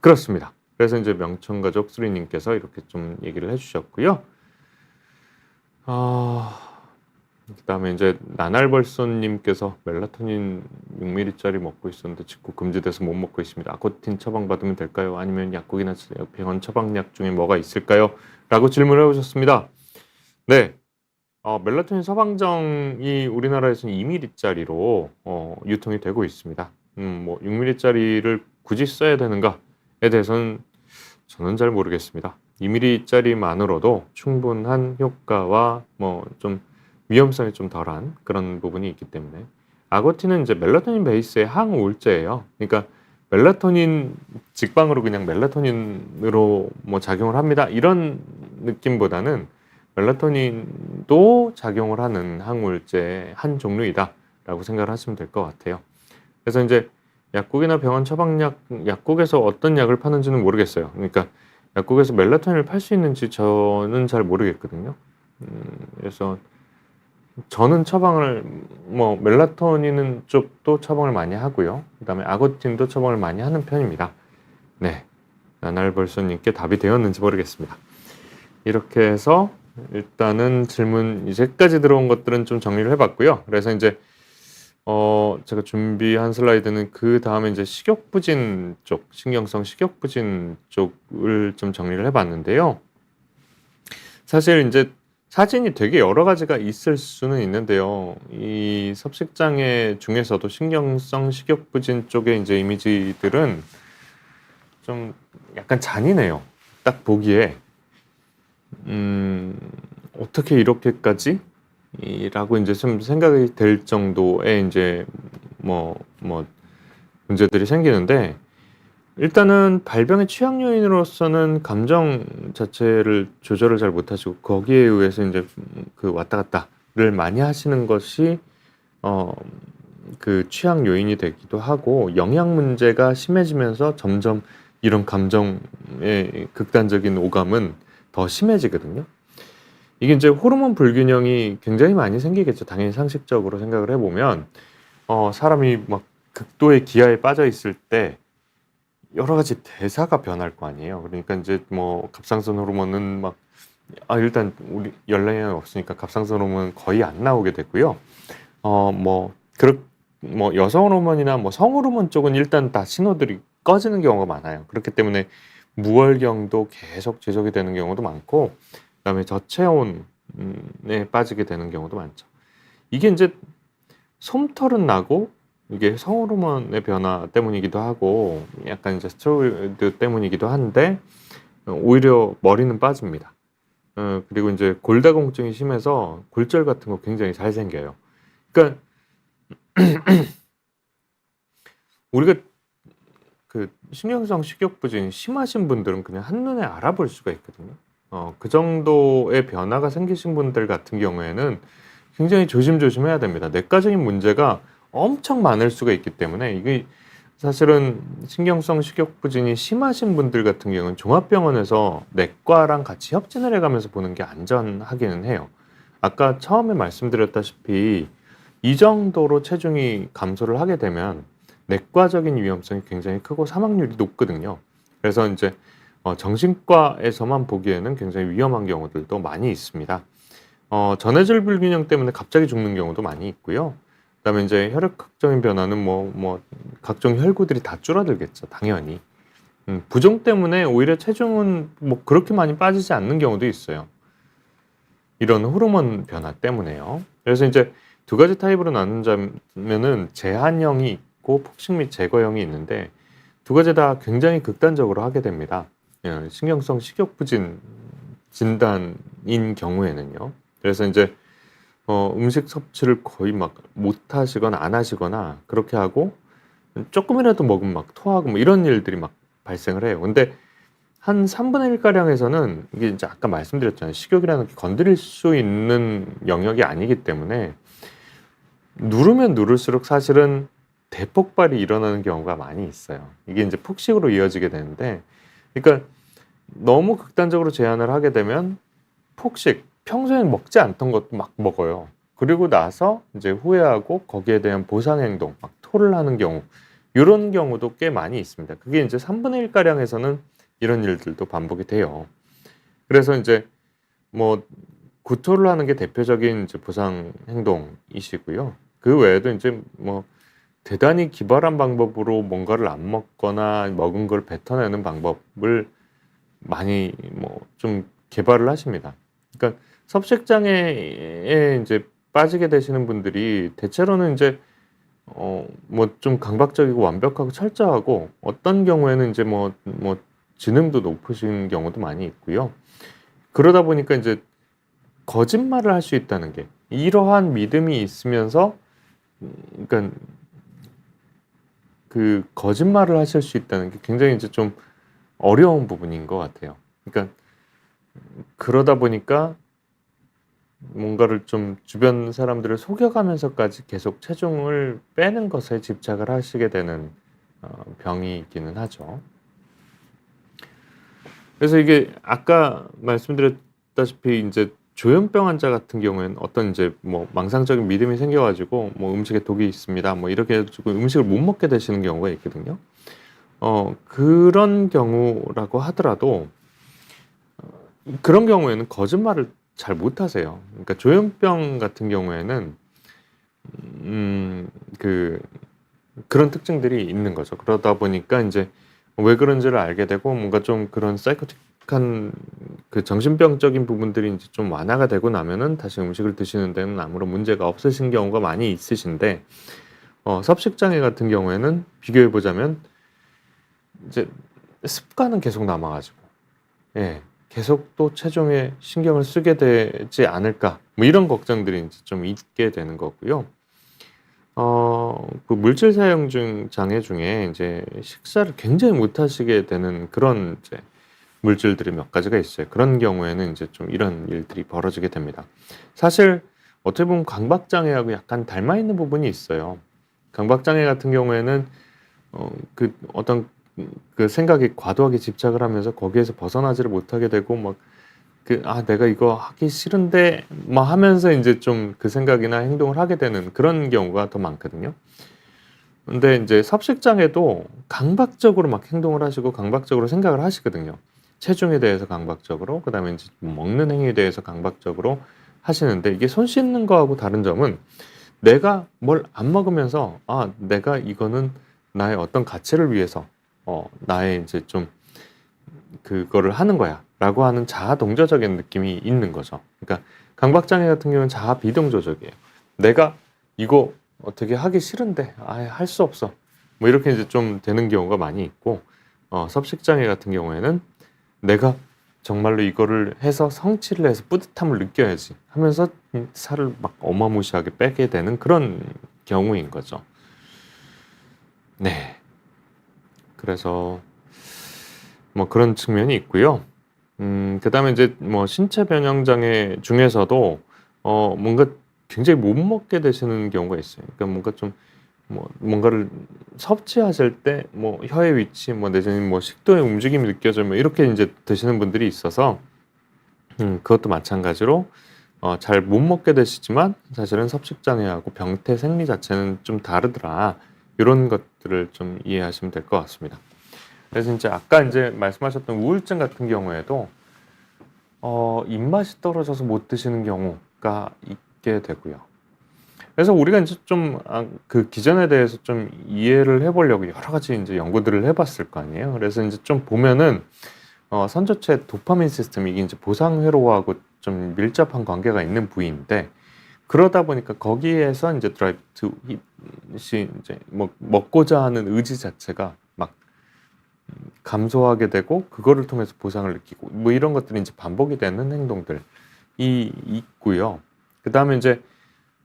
그렇습니다. 그래서 이제 명천가족 수리님께서 이렇게 좀 얘기를 해주셨고요. 그다음에 이제 나날벌손님께서 멜라토닌 6ml짜리 먹고 있었는데 직후 금지돼서 못 먹고 있습니다. 아코틴 처방받으면 될까요? 아니면 약국이나 병원 처방약 중에 뭐가 있을까요? 라고 질문을 해주셨습니다. 네, 멜라토닌 처방정이 우리나라에서는 2ml짜리로 유통이 되고 있습니다. 6ml짜리를 굳이 써야 되는가에 대해서는 저는 잘 모르겠습니다. 2ml짜리만으로도 충분한 효과와 좀 위험성이 좀 덜한 그런 부분이 있기 때문에 아고틴은 이제 멜라토닌 베이스의 항우울제예요. 그러니까 멜라토닌 직방으로 그냥 멜라토닌으로 작용을 합니다. 이런 느낌보다는 멜라토닌도 작용을 하는 항우울제의 한 종류이다라고 생각을 하시면 될 것 같아요. 그래서 이제 약국이나 병원 처방약, 약국에서 어떤 약을 파는지는 모르겠어요. 그러니까 약국에서 멜라토닌을 팔 수 있는지 저는 잘 모르겠거든요. 그래서 저는 처방을 멜라토닌 쪽도 처방을 많이 하고요. 그다음에 아고틴도 처방을 많이 하는 편입니다. 네, 나날벌소님께 답이 되었는지 모르겠습니다. 이렇게 해서 일단은 질문 이제까지 들어온 것들은 좀 정리를 해봤고요. 그래서 이제 제가 준비한 슬라이드는 그 다음에 이제 식욕부진 쪽, 신경성 식욕부진 쪽을 좀 정리를 해봤는데요. 사실 이제 사진이 되게 여러 가지가 있을 수는 있는데요. 이 섭식장애 중에서도 신경성 식욕부진 쪽의 이제 이미지들은 좀 약간 잔인해요. 딱 보기에 어떻게 이렇게까지? 라고 이제 좀 생각이 될 정도의 이제 뭐 문제들이 생기는데, 일단은 발병의 취약 요인으로서는 감정 자체를 조절을 잘 못하시고 거기에 의해서 이제 그 왔다 갔다를 많이 하시는 것이 그 취약 요인이 되기도 하고, 영양 문제가 심해지면서 점점 이런 감정의 극단적인 오감은 더 심해지거든요. 이게 이제 호르몬 불균형이 굉장히 많이 생기겠죠. 당연히 상식적으로 생각을 해보면 사람이 막 극도의 기아에 빠져 있을 때 여러 가지 대사가 변할 거 아니에요. 그러니까 이제 뭐 갑상선 호르몬은 막 일단 우리 연령이 없으니까 갑상선 호르몬은 거의 안 나오게 되고요. 뭐 여성 호르몬이나 뭐 성 호르몬 쪽은 일단 다 신호들이 꺼지는 경우가 많아요. 그렇기 때문에 무월경도 계속 지속이 되는 경우도 많고, 그다음에 저체온에 빠지게 되는 경우도 많죠. 이게 이제 솜털은 나고 이게 성호르몬의 변화 때문이기도 하고 약간 이제 스테로이드 때문이기도 한데 오히려 머리는 빠집니다. 그리고 이제 골다공증이 심해서 골절 같은 거 굉장히 잘 생겨요. 그러니까 우리가 그 신경성 식욕부진이 심하신 분들은 그냥 한눈에 알아볼 수가 있거든요. 그 정도의 변화가 생기신 분들 같은 경우에는 굉장히 조심조심해야 됩니다. 내과적인 문제가 엄청 많을 수가 있기 때문에, 이게 사실은 신경성 식욕부진이 심하신 분들 같은 경우는 종합병원에서 내과랑 같이 협진을 해가면서 보는 게 안전하기는 해요. 아까 처음에 말씀드렸다시피 이 정도로 체중이 감소를 하게 되면 내과적인 위험성이 굉장히 크고 사망률이 높거든요. 그래서 이제 정신과에서만 보기에는 굉장히 위험한 경우들도 많이 있습니다. 전해질 불균형 때문에 갑자기 죽는 경우도 많이 있고요. 그다음에 이제 혈액학적인 변화는 뭐 각종 혈구들이 다 줄어들겠죠, 당연히. 부종 때문에 오히려 체중은 뭐 그렇게 많이 빠지지 않는 경우도 있어요. 이런 호르몬 변화 때문에요. 그래서 이제 두 가지 타입으로 나눈다면은 제한형이 있고 폭식 및 제거형이 있는데, 두 가지 다 굉장히 극단적으로 하게 됩니다. 신경성 식욕부진 진단인 경우에는요. 그래서 이제 음식 섭취를 거의 막 못 하시거나 안 하시거나 그렇게 하고, 조금이라도 먹으면 막 토하고 뭐 이런 일들이 막 발생을 해요. 근데 한 3분의 1 가량에서는 이게 이제 아까 말씀드렸잖아요. 식욕이라는 게 건드릴 수 있는 영역이 아니기 때문에 누르면 누를수록 사실은 대폭발이 일어나는 경우가 많이 있어요. 이게 이제 폭식으로 이어지게 되는데, 그러니까 너무 극단적으로 제한을 하게 되면 폭식, 평소엔 먹지 않던 것도 막 먹어요. 그리고 나서 이제 후회하고 거기에 대한 보상 행동, 막 토를 하는 경우, 이런 경우도 꽤 많이 있습니다. 그게 이제 3분의 1 가량에서는 이런 일들도 반복이 돼요. 그래서 이제 뭐 구토를 하는 게 대표적인 이제 보상 행동이시고요. 그 외에도 이제 뭐 대단히 기발한 방법으로 뭔가를 안 먹거나 먹은 걸 뱉어내는 방법을 많이 뭐 좀 개발을 하십니다. 그러니까 섭식장애에 이제 빠지게 되시는 분들이 대체로는 이제 뭐 좀 강박적이고 완벽하고 철저하고, 어떤 경우에는 이제 뭐 지능도 높으신 경우도 많이 있고요. 그러다 보니까 이제 거짓말을 할 수 있다는 게, 이러한 믿음이 있으면서 그러니까 그 거짓말을 하실 수 있다는 게 굉장히 이제 좀 어려운 부분인 것 같아요. 그러니까 그러다 보니까 뭔가를 좀 주변 사람들을 속여가면서까지 계속 체중을 빼는 것에 집착을 하시게 되는 병이 있기는 하죠. 그래서 이게 아까 말씀드렸다시피 이제 조현병 환자 같은 경우에는 어떤 이제 뭐 망상적인 믿음이 생겨가지고 뭐 음식에 독이 있습니다, 뭐 이렇게 해가지고 음식을 못 먹게 되시는 경우가 있거든요. 그런 경우라고 하더라도 그런 경우에는 거짓말을 잘 못하세요. 그러니까 조현병 같은 경우에는 그런 특징들이 있는 거죠. 그러다 보니까 이제 왜 그런지를 알게 되고 뭔가 좀 그런 사이코틱한 약간 그 정신병적인 부분들이 이제 좀 완화가 되고 나면은 다시 음식을 드시는 데는 아무런 문제가 없으신 경우가 많이 있으신데 섭식 장애 같은 경우에는 비교해 보자면 이제 습관은 계속 남아 가지고 예 계속 또 체중에 신경을 쓰게 되지 않을까 뭐 이런 걱정들이 인제 좀 있게 되는 거고요. 그 물질 사용증 장애 중에 인제 식사를 굉장히 못 하시게 되는 그런 이제 물질들이 몇 가지가 있어요. 그런 경우에는 인제 좀 이런 일들이 벌어지게 됩니다. 사실 어떻게 보면 강박 장애하고 약간 닮아 있는 부분이 있어요. 강박 장애 같은 경우에는 그 어떤 그 생각에 과도하게 집착을 하면서 거기에서 벗어나지를 못하게 되고 막 '아 내가 이거 하기 싫은데.' 막 하면서 인제 좀 그 생각이나 행동을 하게 되는 그런 경우가 더 많거든요. 근데 인제 섭식장애도 강박적으로 막 행동을 하시고 강박적으로 생각을 하시거든요. 체중에 대해서 강박적으로 그다음에 인제 먹는 행위에 대해서 강박적으로 하시는데 이게 손 씻는 거하고 다른 점은 내가 뭘 안 먹으면서 '아 내가 이거는 나의 어떤 가치를 위해서 나의 인제 좀 그거를 하는 거야.'라고 하는 자아 동조적인 느낌이 있는 거죠. 그러니까 강박 장애 같은 경우는 자아 비동조적이에요. '내가 이거 되게 하기 싫은데 아이 할 수 없어.' 뭐 이렇게 이제 좀 되는 경우가 많이 있고 섭식 장애 같은 경우에는 '내가 정말로 이거를 해서 성취를 해서 뿌듯함을 느껴야지.' 하면서 살을 막 어마무시하게 빼게 되는 그런 경우인 거죠. 네. 그래서 뭐 그런 측면이 있고요. 그다음에 인제 뭐 신체 변형 장애 중에서도 뭔가 굉장히 못 먹게 되시는 경우가 있어요. 그러니까 뭔가 좀 뭔가를 섭취하실 때 뭐 혀의 위치 뭐 내지는 뭐 식도의 움직임이 느껴져요. 뭐 이렇게 인제 드시는 분들이 있어서 그것도 마찬가지로 잘 못 먹게 되시지만 사실은 섭식 장애하고 병태 생리 자체는 좀 다르더라. 요런 것들을 좀 이해하시면 될 것 같습니다. 그래서 인제 아까 인제 말씀하셨던 우울증 같은 경우에도 입맛이 떨어져서 못 드시는 경우가 있게 되고요. 그래서 우리가 인제 좀 그 기전에 대해서 좀 이해를 해 보려고 여러 가지 인제 연구들을 해 봤을 거 아니에요. 그래서 인제 좀 보면은 선조체 도파민 시스템 이게 인제 보상 회로하고 좀 밀접한 관계가 있는 부위인데 그러다 보니까 거기에서 인제 드라이브 투 잇이 인제 먹고자 하는 의지 자체가 막 감소하게 되고 그거를 통해서 보상을 느끼고 뭐 이런 것들이 인제 반복이 되는 행동들이 있고요. 그다음에 인제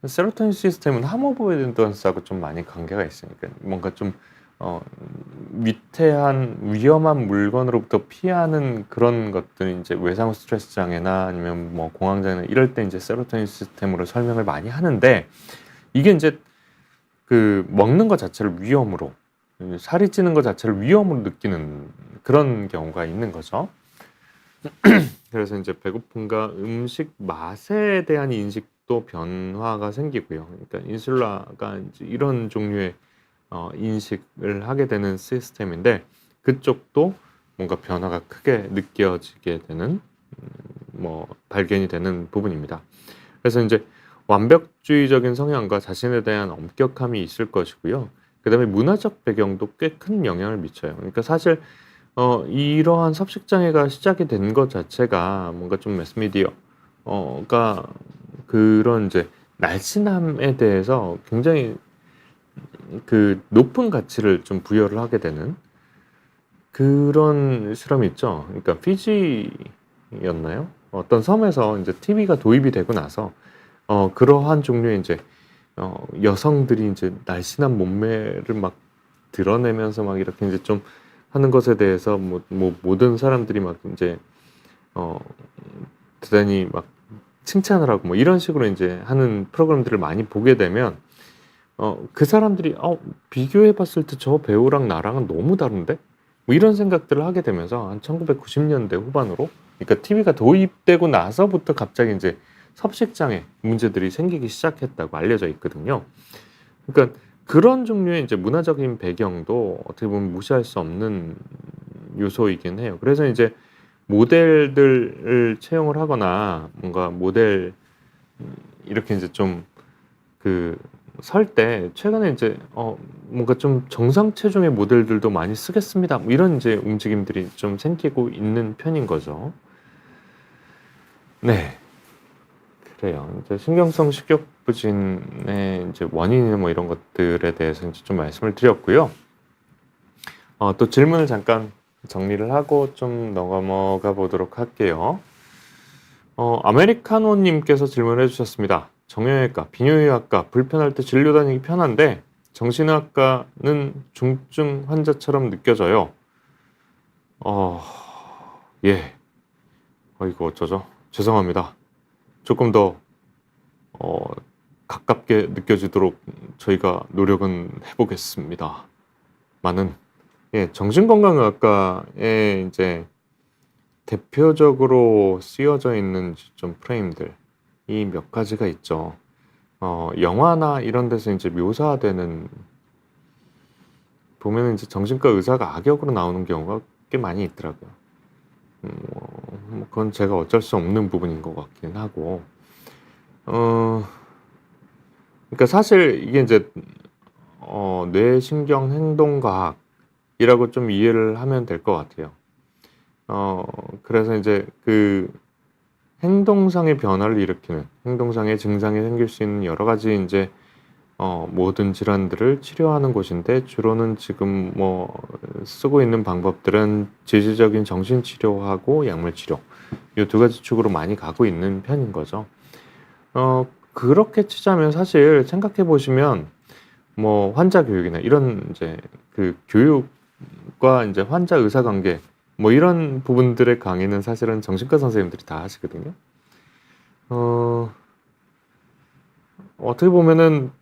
세로토닌 시스템은 하모보이던스하고 좀 많이 관계가 있으니까 뭔가 좀 어 위태한 위험한 물건으로부터 피하는 그런 것들이 인제 외상 스트레스 장애나 아니면 뭐 공황 장애 이럴 때 인제 세로토닌 시스템으로 설명을 많이 하는데 이게 인제 그 먹는 것 자체를 위험으로 살이 찌는 것 자체를 위험으로 느끼는 그런 경우가 있는 거죠. 그래서 인제 배고픔과 음식 맛에 대한 인식도 변화가 생기고요. 그러니까 인슐라가 인제 이런 종류의 인식을 하게 되는 시스템인데 그쪽도 뭔가 변화가 크게 느껴지게 되는 발견이 되는 부분입니다. 그래서 인제 완벽주의적인 성향과 자신에 대한 엄격함이 있을 것이고요. 그다음에 문화적 배경도 꽤 큰 영향을 미쳐요. 그러니까 사실 이러한 섭식 장애가 시작이 된 것 자체가 뭔가 좀 매스미디어 가 그런 인제 날씬함에 대해서 굉장히 그 높은 가치를 좀 부여를 하게 되는 그런 실험이 있죠. 그러니까 피지였나요? 어떤 섬에서 인제 TV가 도입이 되고 나서 그러한 종류의 인제 여성들이 인제 날씬한 몸매를 막 드러내면서 막 이렇게 인제 좀 하는 것에 대해서 모든 사람들이 막 인제 어 대단히 막 칭찬을 하고 뭐 이런 식으로 인제 하는 프로그램들을 많이 보게 되면 그 사람들이 '비교해 봤을 때 저 배우랑 나랑은 너무 다른데?' 뭐 이런 생각들을 하게 되면서 한 1990 년대 후반으로 그러니까 TV가 도입되고 나서부터 갑자기 인제 섭식 장애 문제들이 생기기 시작했다고 알려져 있거든요. 그러니까 그런 종류의 인제 문화적인 배경도 어떻게 보면 무시할 수 없는 요소이긴 해요. 그래서 이제 모델들을 채용을 하거나 뭔가 모델 이렇게 인제 좀 그 설 때 최근에 인제 뭔가 좀 정상 체중의 모델들도 많이 쓰겠습니다. 뭐 이런 이제 움직임들이 좀 생기고 있는 편인 거죠. 네. 그래요. 이제 신경성 식욕부진의 이제 원인이나 뭐 이런 것들에 대해서 이제 좀 말씀을 드렸고요. 또 질문을 잠깐 정리를 하고 좀 넘어가 보도록 할게요. 아메리카노님께서 질문을 해주셨습니다. 정형외과, 비뇨의학과 불편할 때 진료 다니기 편한데 정신의학과는 중증 환자처럼 느껴져요. 예. 이거 어쩌죠? 죄송합니다. 조금 더 가깝게 느껴지도록 저희가 노력은 해보겠습니다. 많은 정신건강의학과에 이제 대표적으로 쓰여져 있는 좀 프레임들 이 몇 가지가 있죠. 영화나 이런 데서 이제 묘사되는 보면은 이제 정신과 의사가 악역으로 나오는 경우가 꽤 많이 있더라고요. 그건 제가 어쩔 수 없는 부분인 것 같긴 하고, 그러니까 사실 이게 이제 뇌신경 행동과학이라고 좀 이해를 하면 될 것 같아요. 그래서 이제 그 행동상의 변화를 일으키는 행동상의 증상이 생길 수 있는 여러 가지 이제 모든 질환들을 치료하는 곳인데 주로는 지금 뭐 쓰고 있는 방법들은 지질적인 정신치료하고 약물치료 이 두 가지 축으로 많이 가고 있는 편인 거죠. 그렇게 치자면 사실 생각해 보시면 뭐 환자 교육이나 이런 이제 그 교육과 이제 환자 의사 관계 뭐 이런 부분들의 강의는 사실은 정신과 선생님들이 다 하시거든요. 어떻게 보면은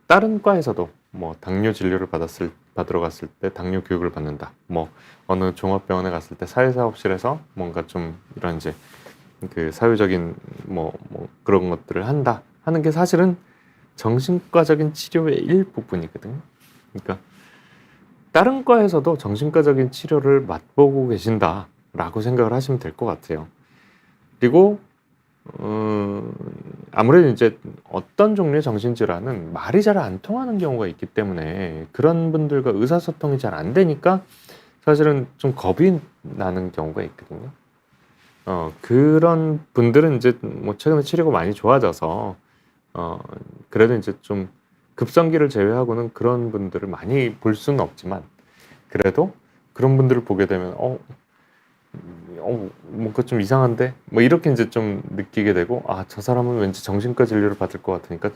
다른 과에서도 뭐 당뇨 진료를 받으러 갔을 때 당뇨 교육을 받는다. 뭐 어느 종합병원에 갔을 때 사회사업실에서 뭔가 좀 이런 이제 그 사회적인 뭐 그런 것들을 한다 하는 게 사실은 정신과적인 치료의 일부분이거든요. 그러니까 다른 과에서도 정신과적인 치료를 맛보고 계신다라고 생각을 하시면 될 것 같아요. 그리고 아무래도 이제 어떤 종류의 정신질환은 말이 잘 안 통하는 경우가 있기 때문에 그런 분들과 의사소통이 잘 안 되니까 사실은 좀 겁이 나는 경우가 있거든요. 그런 분들은 이제 뭐 최근에 치료가 많이 좋아져서 그래도 이제 좀 급성기를 제외하고는 그런 분들을 많이 볼 수는 없지만 그래도 그런 분들을 보게 되면 뭔가 좀 이상한데 뭐 이렇게 이제 좀 느끼게 되고 저 사람은 왠지 정신과 진료를 받을 것 같으니까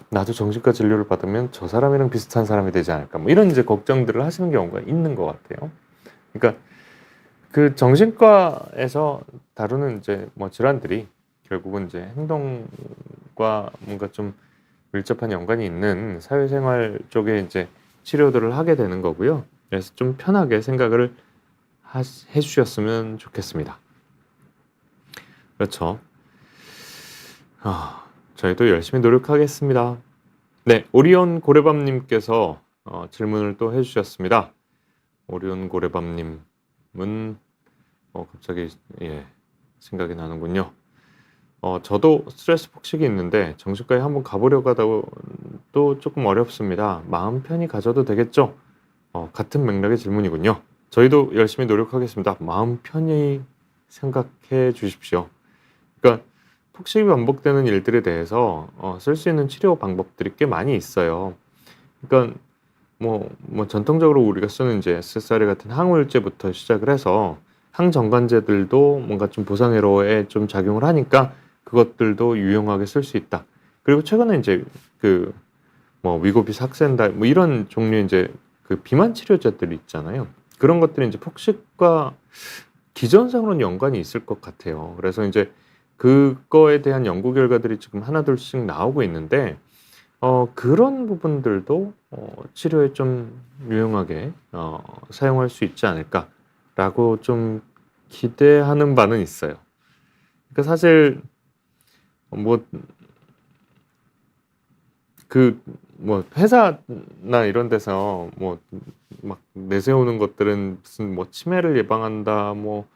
나도 정신과 진료를 받으면 저 사람이랑 비슷한 사람이 되지 않을까 뭐 이런 이제 걱정들을 하시는 경우가 있는 것 같아요. 그러니까 그 정신과에서 다루는 이제 뭐 질환들이 결국은 이제 행동과 뭔가 좀 밀접한 연관이 있는 사회생활 쪽에 이제 치료들을 하게 되는 거고요. 그래서 좀 편하게 생각을 해주셨으면 좋겠습니다. 그렇죠. 저희도 열심히 노력하겠습니다. 네, 오리온 고래밤님께서 질문을 또 해주셨습니다. 오리온 고래밤님은 갑자기 생각이 나는군요. 저도 스트레스 폭식이 있는데 정신과에 한번 가보려고 하다가 또 조금 어렵습니다. 마음 편히 가져도 되겠죠? 같은 맥락의 질문이군요. 저희도 열심히 노력하겠습니다. 마음 편히 생각해 주십시오. 그러니까 폭식이 반복되는 일들에 대해서 쓸 수 있는 치료 방법들이 꽤 많이 있어요. 그러니까 뭐 전통적으로 우리가 쓰는 이제 SSRI 같은 항우울제부터 시작을 해서 항정관제들도 뭔가 좀 보상회로에 좀 작용을 하니까 그것들도 유용하게 쓸 수 있다. 그리고 최근에 이제 그 뭐 위고비 삭센다 뭐 이런 종류의 이제 그 비만 치료제들이 있잖아요. 그런 것들이 이제 폭식과 기전상으로는 연관이 있을 것 같아요. 그래서 이제 그거에 대한 연구 결과들이 지금 하나둘씩 나오고 있는데 그런 부분들도 치료에 좀 유용하게 사용할 수 있지 않을까라고 좀 기대하는 바는 있어요. 그러니까 사실 뭐 회사나 이런 데서 뭐 막 내세우는 것들은 무슨 뭐 치매를 예방한다 뭐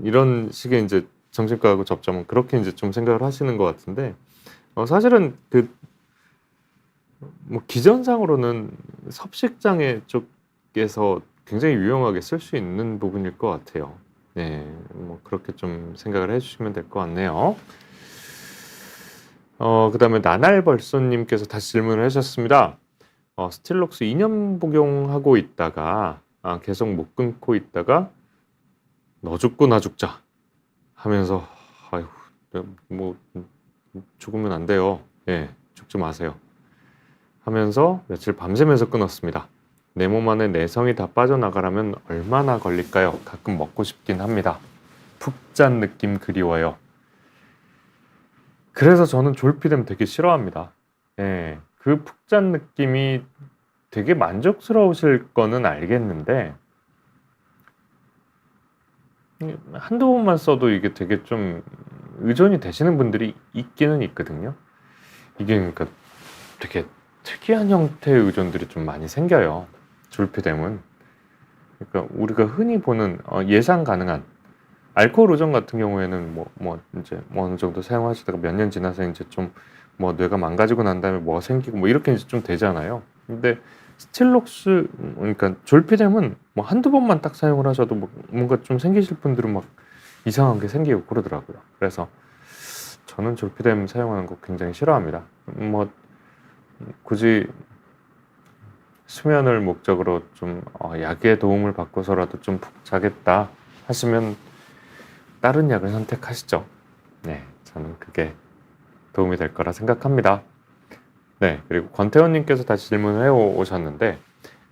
이런 식의 이제 정신과하고 접점은 그렇게 이제 좀 생각을 하시는 것 같은데 사실은 그 뭐 기전상으로는 섭식장애 쪽에서 굉장히 유용하게 쓸 수 있는 부분일 것 같아요. 네, 뭐 그렇게 좀 생각을 해주시면 될 것 같네요. 그다음에 나날벌쏘님께서 다시 질문을 하셨습니다. 스틸록스 2년 복용하고 있다가 계속 못 끊고 있다가 너 죽고 나 죽자 하면서 아휴 뭐 죽으면 안 돼요. 예, 죽지 마세요. 하면서 며칠 밤새면서 끊었습니다. 내 몸 안에 내성이 다 빠져나가려면 얼마나 걸릴까요? 가끔 먹고 싶긴 합니다. 푹 짠 느낌 그리워요. 그래서 저는 졸피뎀 되게 싫어합니다. 예, 그 푹 짠 느낌이 되게 만족스러우실 거는 알겠는데 한두 번만 써도 이게 되게 좀 의존이 되시는 분들이 있기는 있거든요. 이게 그러니까 되게 특이한 형태의 의존들이 좀 많이 생겨요. 졸피뎀은. 그러니까 우리가 흔히 보는 예상 가능한 알코올 의존 같은 경우에는 이제 어느 정도 사용하시다가 몇 년 지나서 이제 좀 뇌가 망가지고 난 다음에 뭐가 생기고 이렇게 이제 좀 되잖아요. 근데 스틸록스 그러니까 졸피뎀은 한두 번만 딱 사용을 하셔도 뭔가 좀 생기실 분들은 막 이상한 게 생기고 그러더라고요. 그래서 저는 졸피뎀 사용하는 거 굉장히 싫어합니다. 굳이 수면을 목적으로 좀 약의 도움을 받고서라도 좀 푹 자겠다 하시면 다른 약을 선택하시죠. 네, 저는 그게 도움이 될 거라 생각합니다. 네, 그리고 권태원님께서 다시 질문을 해오셨는데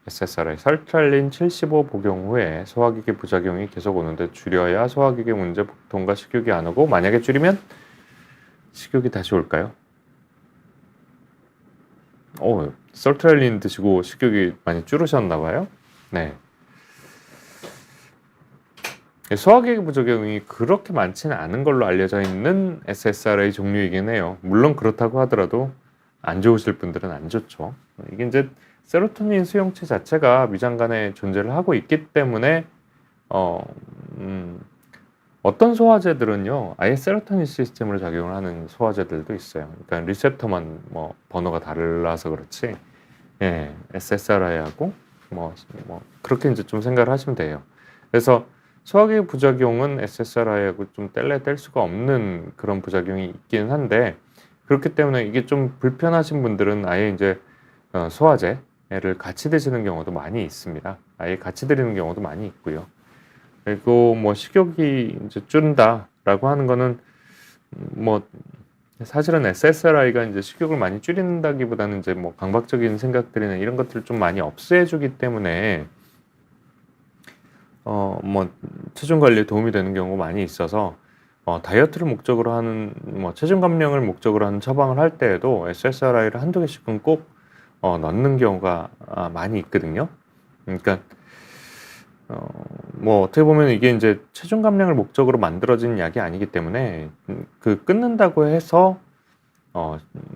SSRI 설트랄린 75 복용 후에 소화기계 부작용이 계속 오는데 줄여야 소화기계 문제 보통과 식욕이 안 오고 만약에 줄이면 식욕이 다시 올까요? 설트랄린 드시고 식욕이 많이 줄으셨나 봐요. 네. 소화기계 부작용이 그렇게 많지는 않은 걸로 알려져 있는 SSRI 종류이긴 해요. 물론 그렇다고 하더라도 안 좋으실 분들은 안 좋죠. 이게 이제 세로토닌 수용체 자체가 위장관에 존재를 하고 있기 때문에 어떤 소화제들은요 아예 세로토닌 시스템으로 작용을 하는 소화제들도 있어요. 그러니까 리셉터만 번호가 달라서 그렇지, 예, SSRI하고 그렇게 이제 좀 생각을 하시면 돼요. 그래서 소화기계 부작용은 SSRI하고 좀 뗄 수가 없는 그런 부작용이 있기는 한데 그렇기 때문에 이게 좀 불편하신 분들은 아예 이제 소화제를 같이 드시는 경우도 많이 있습니다. 아예 같이 드리는 경우도 많이 있고요. 그리고 식욕이 이제 줄인다라고 하는 거는 사실은 SSRI가 이제 식욕을 많이 줄인다기보다는 이제 강박적인 생각들이나 이런 것들을 좀 많이 없애주기 때문에 체중 관리에 도움이 되는 경우가 많이 있어서 다이어트를 목적으로 하는 체중 감량을 목적으로 하는 처방을 할 때에도 SSRI를 한두 개씩은 꼭 넣는 경우가 많이 있거든요. 그러니까 어떻게 보면 이게 이제 체중 감량을 목적으로 만들어진 약이 아니기 때문에 그 끊는다고 해서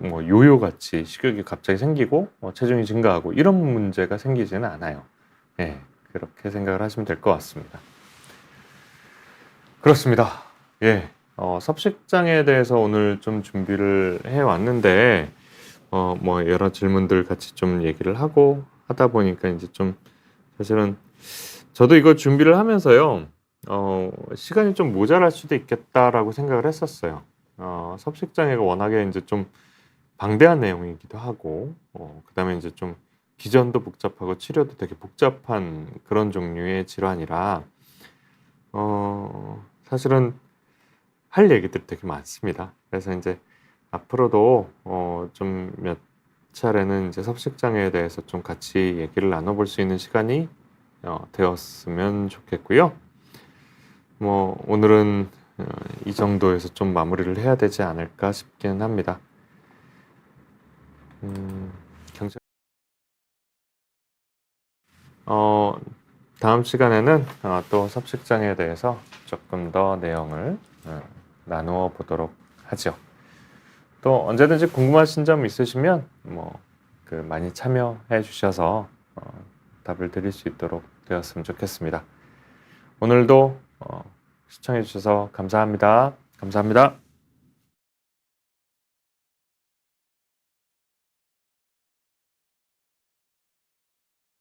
요요같이 식욕이 갑자기 생기고 체중이 증가하고 이런 문제가 생기지는 않아요. 네, 그렇게 생각을 하시면 될 것 같습니다. 그렇습니다. 예, 섭식장애에 대해서 오늘 좀 준비를 해왔는데 여러 질문들 같이 좀 얘기를 하고 하다 보니까 이제 좀 사실은 저도 이거 준비를 하면서요 시간이 좀 모자랄 수도 있겠다라고 생각을 했었어요. 섭식장애가 워낙에 이제 좀 방대한 내용이기도 하고 그다음에 이제 좀 기전도 복잡하고 치료도 되게 복잡한 그런 종류의 질환이라 사실은 할 얘기들이 되게 많습니다. 그래서 이제 앞으로도 좀 몇 차례는 이제 섭식장애에 대해서 좀 같이 얘기를 나눠볼 수 있는 시간이 되었으면 좋겠고요. 오늘은 이 정도에서 좀 마무리를 해야 되지 않을까 싶기는 합니다. 다음 시간에는 또 섭식장애에 대해서 조금 더 내용을 나누어 보도록 하죠. 또 언제든지 궁금하신 점 있으시면 많이 참여해 주셔서 답을 드릴 수 있도록 되었으면 좋겠습니다. 오늘도 시청해 주셔서 감사합니다. 감사합니다.